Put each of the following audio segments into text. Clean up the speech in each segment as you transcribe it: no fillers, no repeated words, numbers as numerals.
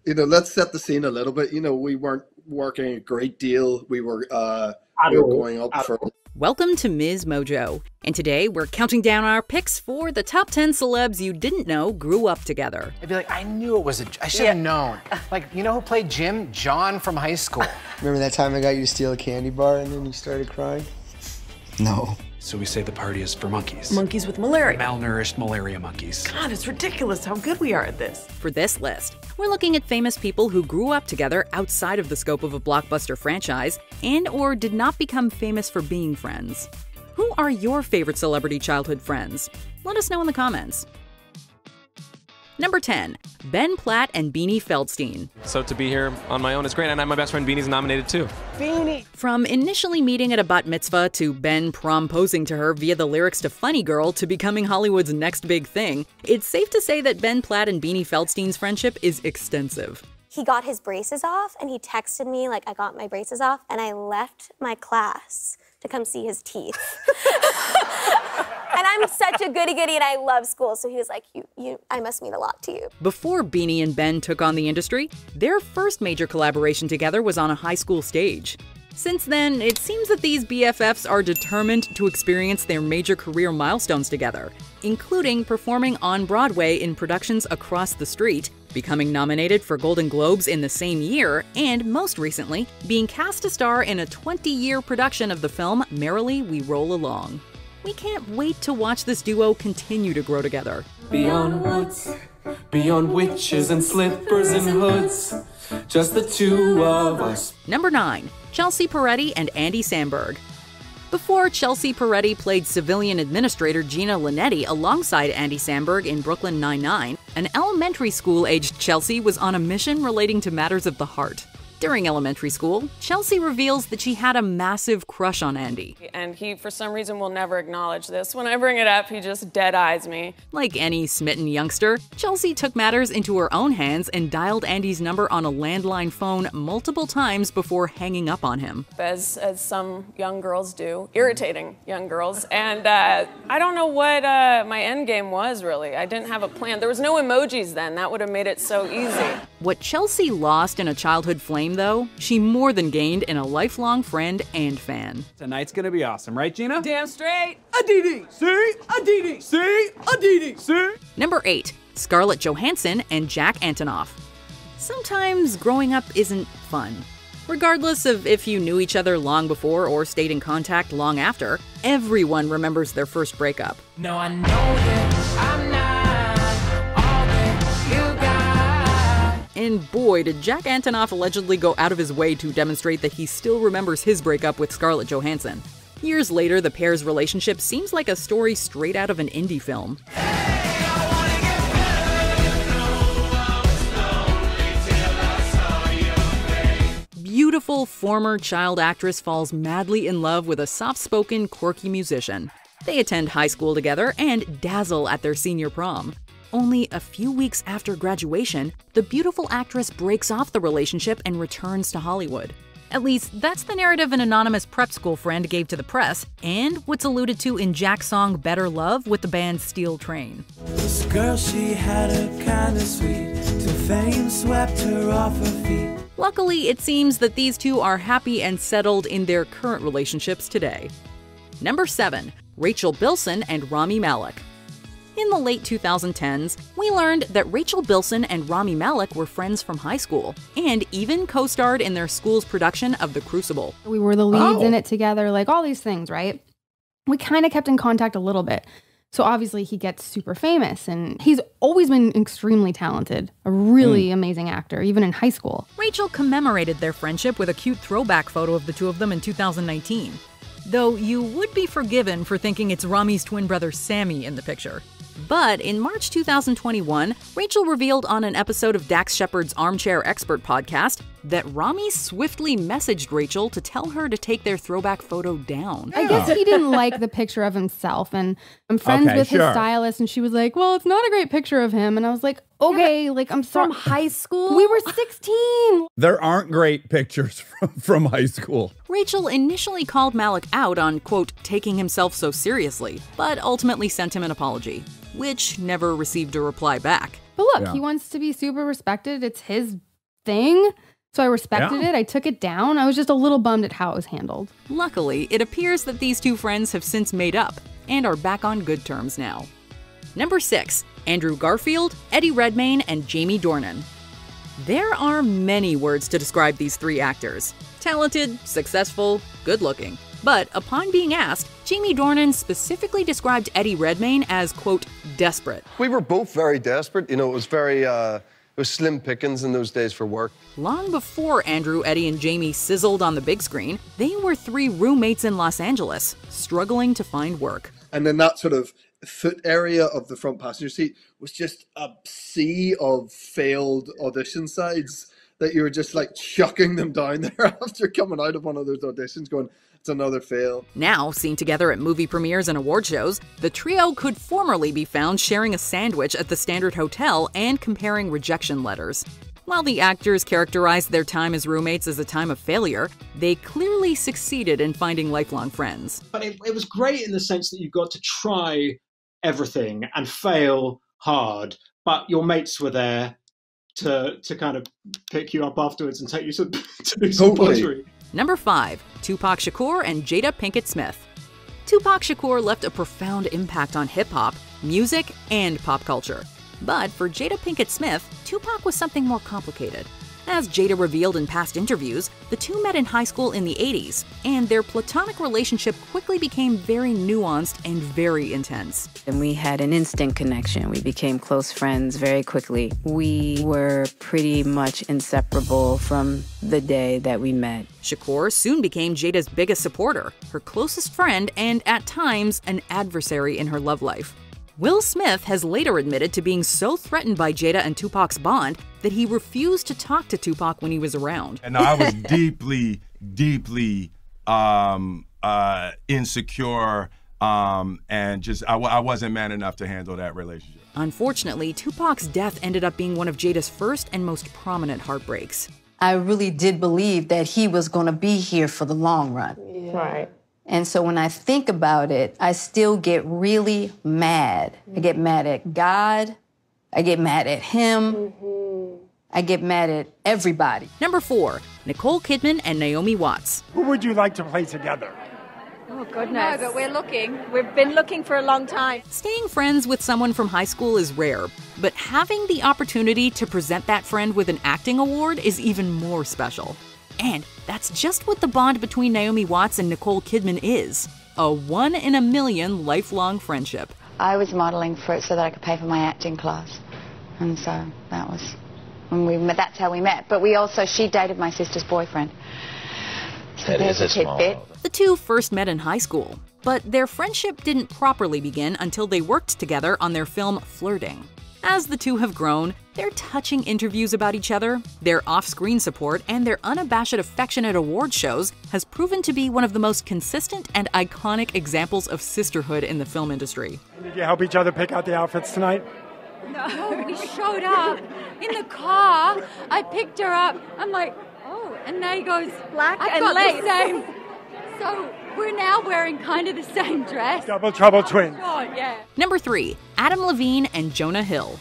Let's set the scene a little bit. We weren't working a great deal. At We were all. going up At for Welcome to MsMojo, and today we're counting down our picks for the top 10 celebs you didn't know grew up together. I'd be like, I knew it was I should have known. Like, you know who played Jim? John from high school. Remember that time I got you to steal a candy bar and then you started crying? No. So we say the party is for monkeys. Monkeys with malaria. Malnourished malaria monkeys. God, it's ridiculous how good we are at this. For this list, we're looking at famous people who grew up together outside of the scope of a blockbuster franchise and or did not become famous for being friends. Who are your favorite celebrity childhood friends? Let us know in the comments. Number 10. Ben Platt and Beanie Feldstein. So to be here on my own is great, and my best friend Beanie's nominated too. Beanie. From initially meeting at a bat mitzvah to Ben promposing to her via the lyrics to Funny Girl to becoming Hollywood's next big thing, it's safe to say that Ben Platt and Beanie Feldstein's friendship is extensive. He got his braces off and he texted me like, I got my braces off, and I left my class to come see his teeth. And I'm such a goody-goody and I love school, so he was like, I must mean a lot to you. Before Beanie and Ben took on the industry, their first major collaboration together was on a high school stage. Since then, it seems that these BFFs are determined to experience their major career milestones together, including performing on Broadway in productions across the street, becoming nominated for Golden Globes in the same year, and most recently, being cast to star in a 20-year production of the film Merrily We Roll Along. We can't wait to watch this duo continue to grow together. Beyond woods, beyond witches and slippers and hoods, just the two of us. Number 9. Chelsea Peretti and Andy Samberg. Before Chelsea Peretti played civilian administrator Gina Linetti alongside Andy Samberg in Brooklyn Nine-Nine, an elementary school-aged Chelsea was on a mission relating to matters of the heart. During elementary school, Chelsea reveals that she had a massive crush on Andy. And he, for some reason, will never acknowledge this. When I bring it up, he just dead-eyes me. Like any smitten youngster, Chelsea took matters into her own hands and dialed Andy's number on a landline phone multiple times before hanging up on him. As some young girls do, irritating young girls. And I don't know what my end game was, really. I didn't have a plan. There was no emojis then. That would have made it so easy. What Chelsea lost in a childhood flame, though, she more than gained in a lifelong friend and fan. Tonight's gonna be awesome, right, Gina? Damn straight. Aditi, see? Aditi, see? Aditi, see? Number 8. Scarlett Johansson and Jack Antonoff. Sometimes growing up isn't fun. Regardless of if you knew each other long before or stayed in contact long after, everyone remembers their first breakup. No, I know that I'm not all that you got. And boy, did Jack Antonoff allegedly go out of his way to demonstrate that he still remembers his breakup with Scarlett Johansson. Years later, the pair's relationship seems like a story straight out of an indie film. Beautiful former child actress falls madly in love with a soft-spoken, quirky musician. They attend high school together and dazzle at their senior prom. Only a few weeks after graduation, the beautiful actress breaks off the relationship and returns to Hollywood. At least, that's the narrative an anonymous prep school friend gave to the press, and what's alluded to in Jack's song Better Love with the band Steel Train. This girl, she had her kinda sweet, till fame swept her off her feet. Luckily, it seems that these two are happy and settled in their current relationships today. Number 7. Rachel Bilson and Rami Malek. In the late 2010s, we learned that Rachel Bilson and Rami Malek were friends from high school, and even co-starred in their school's production of The Crucible. We were the leads in it together, like all these things, right? We kind of kept in contact a little bit. So obviously he gets super famous, and he's always been extremely talented, a really amazing actor, even in high school. Rachel commemorated their friendship with a cute throwback photo of the two of them in 2019. Though you would be forgiven for thinking it's Rami's twin brother Sammy in the picture. But in March 2021, Rachel revealed on an episode of Dax Shepard's Armchair Expert podcast that Rami swiftly messaged Rachel to tell her to take their throwback photo down. I guess he didn't like the picture of himself, and I'm friends with his stylist, and she was like, well, it's not a great picture of him. And I was like, okay, like, I'm sorry. From high school? We were 16. There aren't great pictures from high school. Rachel initially called Malek out on, quote, taking himself so seriously, but ultimately sent him an apology, which never received a reply back. But look, he wants to be super respected. It's his thing. So I respected it. I took it down. I was just a little bummed at how it was handled. Luckily, it appears that these two friends have since made up and are back on good terms now. Number 6, Andrew Garfield, Eddie Redmayne, and Jamie Dornan. There are many words to describe these three actors. Talented, successful, good-looking. But upon being asked, Jamie Dornan specifically described Eddie Redmayne as, quote, desperate. We were both very desperate. You know, it was very, it was slim pickings in those days for work. Long before Andrew, Eddie, and Jamie sizzled on the big screen, they were three roommates in Los Angeles, struggling to find work. And then that sort of foot area of the front passenger seat was just a sea of failed audition sides that you were just like chucking them down there after coming out of one of those auditions going, it's another fail. Now, seen together at movie premieres and award shows, the trio could formerly be found sharing a sandwich at the Standard Hotel and comparing rejection letters. While the actors characterized their time as roommates as a time of failure, they clearly succeeded in finding lifelong friends. But it was great in the sense that you got to try everything and fail hard, but your mates were there to kind of pick you up afterwards and take you to do some pottery. Number 5, Tupac Shakur and Jada Pinkett Smith. Tupac Shakur left a profound impact on hip-hop, music, and pop culture. But for Jada Pinkett Smith, Tupac was something more complicated. As Jada revealed in past interviews, the two met in high school in the 80s, and their platonic relationship quickly became very nuanced and very intense. And we had an instant connection. We became close friends very quickly. We were pretty much inseparable from the day that we met. Shakur soon became Jada's biggest supporter, her closest friend, and at times, an adversary in her love life. Will Smith has later admitted to being so threatened by Jada and Tupac's bond that he refused to talk to Tupac when he was around. And I was deeply insecure, and just I wasn't man enough to handle that relationship. Unfortunately, Tupac's death ended up being one of Jada's first and most prominent heartbreaks. I really did believe that he was going to be here for the long run. Yeah. Right. And so when I think about it, I still get really mad. I get mad at God. I get mad at him. I get mad at everybody. Number 4, Nicole Kidman and Naomi Watts. Who would you like to play together? Oh, goodness. No, but we're looking. We've been looking for a long time. Staying friends with someone from high school is rare, but having the opportunity to present that friend with an acting award is even more special. And that's just what the bond between Naomi Watts and Nicole Kidman is. A 1 in a million lifelong friendship. I was modeling for it so that I could pay for my acting class. And so that was when we met, that's how we met. But she dated my sister's boyfriend. So there's a tidbit. The two first met in high school, but their friendship didn't properly begin until they worked together on their film Flirting. As the two have grown, their touching interviews about each other, their off-screen support, and their unabashed affection at award shows has proven to be one of the most consistent and iconic examples of sisterhood in the film industry. Did you help each other pick out the outfits tonight? No, we showed up in the car. I picked her up. I'm like, oh, and there he goes, black and lace. The same. So we're now wearing kind of the same dress. Double trouble twins. Oh, yeah. Number 3, Adam Levine and Jonah Hill.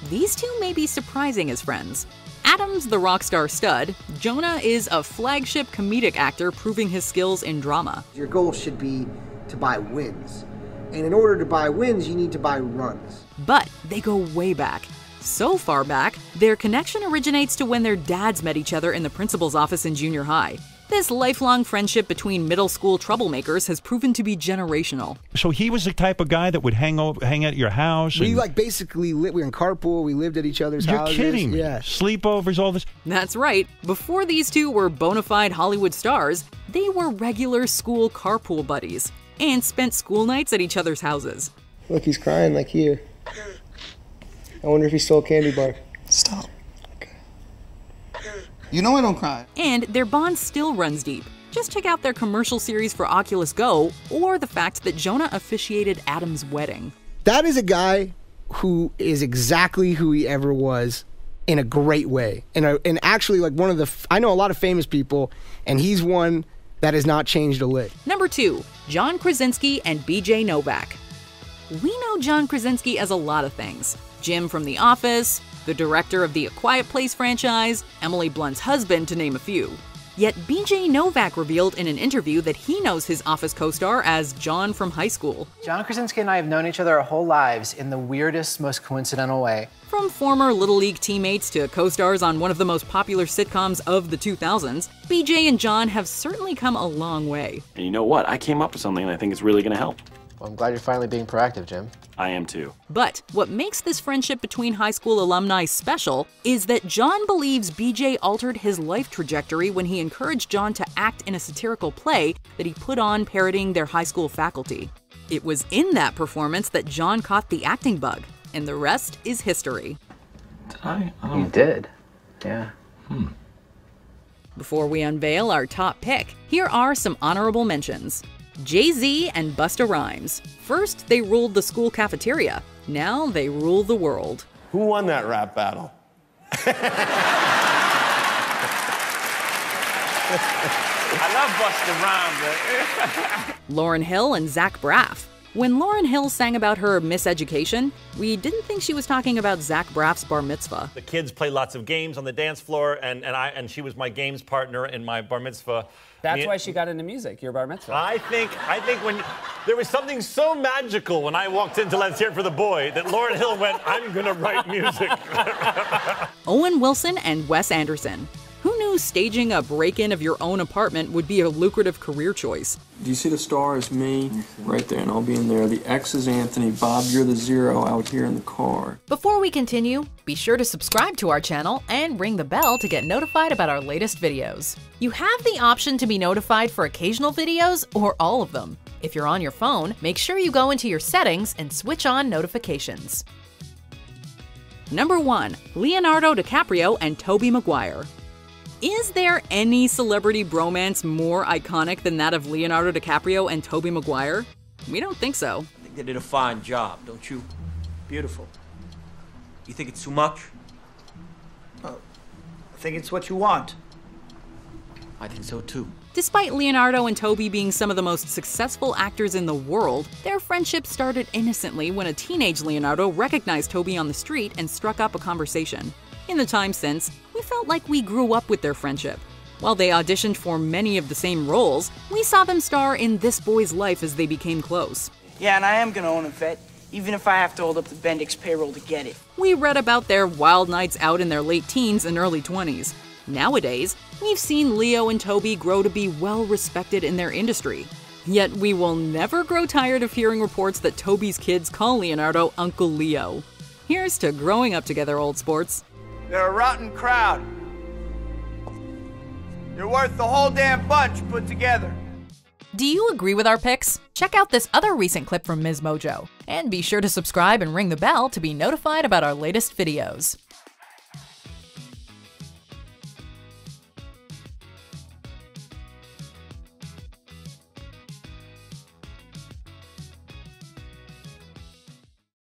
These two may be surprising as friends. Adam's the rock star stud. Jonah is a flagship comedic actor proving his skills in drama. Your goal should be to buy wins. And in order to buy wins, you need to buy runs. But they go way back. So far back, their connection originates to when their dads met each other in the principal's office in junior high. This lifelong friendship between middle school troublemakers has proven to be generational. So he was the type of guy that would hang at your house? We basically we were in carpool, we lived at each other's houses. You're kidding me? Yeah. Sleepovers, all this? That's right. Before these two were bona fide Hollywood stars, they were regular school carpool buddies and spent school nights at each other's houses. Look, he's crying like here. I wonder if he stole a candy bar. Stop. You know I don't cry. And their bond still runs deep. Just check out their commercial series for Oculus Go, or the fact that Jonah officiated Adam's wedding. That is a guy who is exactly who he ever was in a great way. And actually, like one of the, I know a lot of famous people, and he's one that has not changed a lick. Number 2, John Krasinski and B.J. Novak. We know John Krasinski as a lot of things. Jim from The Office, the director of the A Quiet Place franchise, Emily Blunt's husband, to name a few. Yet B.J. Novak revealed in an interview that he knows his Office co-star as John from high school. John Krasinski and I have known each other our whole lives in the weirdest, most coincidental way. From former Little League teammates to co-stars on one of the most popular sitcoms of the 2000s, B.J. and John have certainly come a long way. And you know what? I came up with something that I think is really going to help. Well, I'm glad you're finally being proactive, Jim. I am too. But what makes this friendship between high school alumni special is that John believes B.J. altered his life trajectory when he encouraged John to act in a satirical play that he put on parodying their high school faculty. It was in that performance that John caught the acting bug, and the rest is history. Did I? You did. Yeah. Before we unveil our top pick, here are some honorable mentions. Jay-Z and Busta Rhymes. First, they ruled the school cafeteria. Now they rule the world. Who won that rap battle? I love Busta Rhymes. Lauryn Hill and Zach Braff. When Lauryn Hill sang about her miseducation, we didn't think she was talking about Zach Braff's bar mitzvah. The kids play lots of games on the dance floor, and she was my games partner in my bar mitzvah. That's why she got into music, your bar mitzvah. I think when there was something so magical when I walked into Let's Hear It for the Boy that Lauryn Hill went, I'm gonna write music. Owen Wilson and Wes Anderson. Who knew staging a break-in of your own apartment would be a lucrative career choice? Do you see the star is me right there, and I'll be in there. The X is Anthony. Bob, you're the 0 out here in the car. Before we continue, be sure to subscribe to our channel and ring the bell to get notified about our latest videos. You have the option to be notified for occasional videos or all of them. If you're on your phone, make sure you go into your settings and switch on notifications. Number 1. Leonardo DiCaprio and Tobey Maguire. Is there any celebrity bromance more iconic than that of Leonardo DiCaprio and Tobey Maguire? We don't think so. I think they did a fine job, don't you? Beautiful. You think it's too much? I think it's what you want. I think so too. Despite Leonardo and Tobey being some of the most successful actors in the world, their friendship started innocently when a teenage Leonardo recognized Tobey on the street and struck up a conversation. In the time since, we felt like we grew up with their friendship. While they auditioned for many of the same roles, we saw them star in this boy's life as they became close. Yeah, and I am gonna own a vet, even if I have to hold up the Bendix payroll to get it. We read about their wild nights out in their late teens and early 20s. Nowadays, we've seen Leo and Tobey grow to be well respected in their industry. Yet we will never grow tired of hearing reports that Tobey's kids call Leonardo Uncle Leo. Here's to growing up together, old sports. They're a rotten crowd. You're worth the whole damn bunch put together. Do you agree with our picks? Check out this other recent clip from MsMojo. And be sure to subscribe and ring the bell to be notified about our latest videos.